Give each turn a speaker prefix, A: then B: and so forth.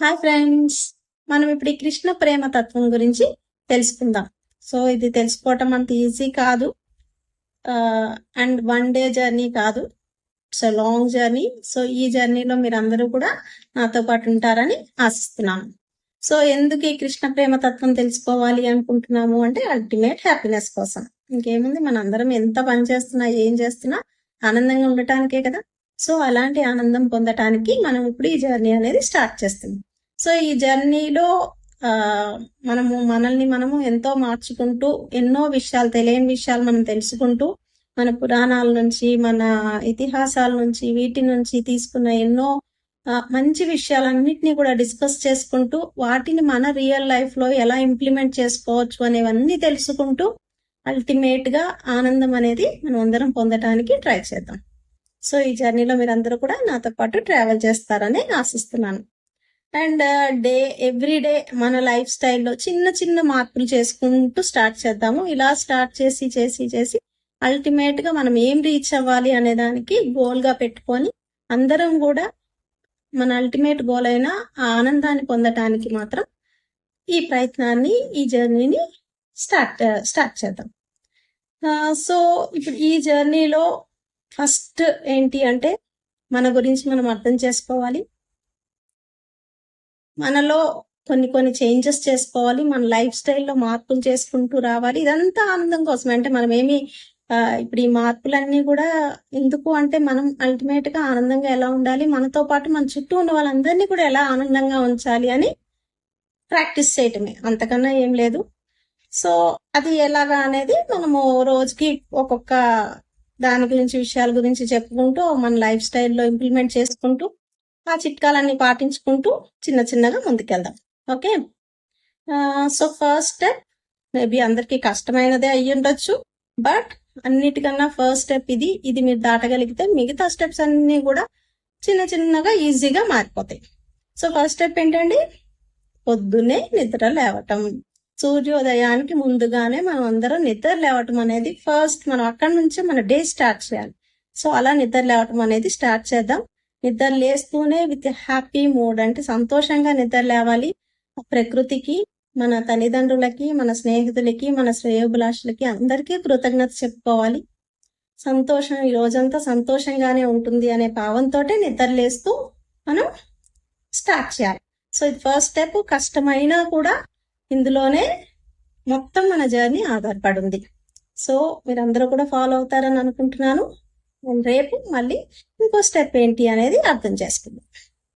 A: Hi friends, మనం ఇప్పుడు ఈ కృష్ణ ప్రేమ తత్వం గురించి తెలుసుకుందాం. సో ఇది తెలుసుకోవటం అంత ఈజీ కాదు, అండ్ వన్ డే జర్నీ కాదు. So long journey. సో ఈ జర్నీలో మీరు అందరూ కూడా నాతో పాటు ఉంటారని ఆశిస్తున్నాను. సో ఎందుకు ఈ కృష్ణ ప్రేమ తత్వం తెలుసుకోవాలి అనుకుంటున్నాము అంటే అల్టిమేట్ హ్యాపీనెస్ కోసం. ఇంకేముంది, మన అందరం ఎంత పని చేస్తున్నా ఏం చేస్తున్నా ఆనందంగా ఉండటానికే కదా. సో అలాంటి ఆనందం పొందటానికి మనం ఇప్పుడు ఈ జర్నీ అనేది స్టార్ట్ చేస్తున్నాం. సో ఈ జర్నీలో మనము ఎంతో మార్చుకుంటూ, ఎన్నో విషయాలు, తెలియని విషయాలు మనం తెలుసుకుంటూ, మన పురాణాల నుంచి, మన ఇతిహాసాల నుంచి, వీటి నుంచి తీసుకున్న ఎన్నో మంచి విషయాలన్నిటినీ కూడా డిస్కస్ చేసుకుంటూ, వాటిని మన రియల్ లైఫ్ లో ఎలా ఇంప్లిమెంట్ చేసుకోవచ్చు అనేవన్నీ తెలుసుకుంటూ అల్టిమేట్ గా ఆనందం అనేది మనం అందరం పొందడానికి ట్రై చేద్దాం. సో ఈ జర్నీలో మీరందరూ కూడా నాతో పాటు ట్రావెల్ చేస్తారని ఆశిస్తున్నాను. అండ్ ఎవ్రీ డే మన లైఫ్ స్టైల్లో చిన్న చిన్న మార్పులు చేసుకుంటూ స్టార్ట్ చేద్దాము. ఇలా స్టార్ట్ చేసి చేసి చేసి అల్టిమేట్ గా మనం ఏం రీచ్ అవ్వాలి అనే దానికి గోల్ గా పెట్టుకొని అందరం కూడా మన అల్టిమేట్ గోల్ అయిన ఆ ఆనందాన్ని పొందటానికి మాత్రం ఈ ప్రయత్నాన్ని, ఈ జర్నీని స్టార్ట్ చేద్దాం. సో ఇప్పుడు ఈ జర్నీలో ఫస్ట్ ఏంటి అంటే మన గురించి మనం అర్థం చేసుకోవాలి. మనలో కొన్ని చేంజెస్ చేసుకోవాలి. మన లైఫ్ స్టైల్లో మార్పులు చేసుకుంటూ రావాలి. ఇదంతా ఆనందం కోసం. అంటే మనం ఏమి ఇప్పుడు ఈ మార్పులన్నీ కూడా ఎందుకు అంటే మనం అల్టిమేట్ గా ఆనందంగా ఎలా ఉండాలి, మనతో పాటు మన చుట్టూ ఉన్న వాళ్ళందరినీ కూడా ఎలా ఆనందంగా ఉంచాలి అని ప్రాక్టీస్ చేయటమే, అంతకన్నా ఏం లేదు. సో అది ఎలాగా అనేది మనము రోజుకి ఒక్కొక్క దాని గురించి, విషయాల గురించి చెప్పుకుంటూ మన లైఫ్ స్టైల్లో ఇంప్లిమెంట్ చేసుకుంటూ ఆ చిట్కాలన్నీ పాటించుకుంటూ చిన్న చిన్నగా ముందుకెళ్దాం. Okay. So first step maybe అందరికి కష్టమైనదే అయ్యి ఉండొచ్చు, బట్ అన్నిటికన్నా ఫస్ట్ స్టెప్ ఇది మీరు దాటగలిగితే మిగతా స్టెప్స్ అన్ని కూడా చిన్న చిన్నగా ఈజీగా మారిపోతాయి. సో ఫస్ట్ స్టెప్ ఏంటండి? పొద్దున్నే నిద్ర లేవటం. సూర్యోదయానికి ముందుగానే మనం అందరం నిద్ర లేవటం అనేది ఫస్ట్, మనం అక్కడి నుంచే మన డే స్టార్ట్ చేయాలి. సో అలా నిద్ర లేవటం అనేది స్టార్ట్ చేద్దాం. నిద్ర లేస్తూనే విత్ హ్యాపీ మూడ్, అంటే సంతోషంగా నిద్ర లేవాలి. ప్రకృతికి, మన తల్లిదండ్రులకి, మన స్నేహితులకి, మన శ్రేయోభిలాషులకి అందరికీ కృతజ్ఞత చెప్పుకోవాలి. సంతోషం, ఈ రోజంతా సంతోషంగానే ఉంటుంది అనే భావంతో నిద్ర లేస్తూ మనం స్టార్ట్ చేయాలి. సో ఇది ఫస్ట్ స్టెప్. కష్టమైనా కూడా ఇందులోనే మొత్తం మన జర్నీ ఆధారపడి ఉంది. సో మీరందరూ కూడా ఫాలో అవుతారని అనుకుంటున్నాను. రేపు మళ్ళీ ఇంకో స్టెప్ ఏంటి అనేది అర్థం చేసుకుందాం.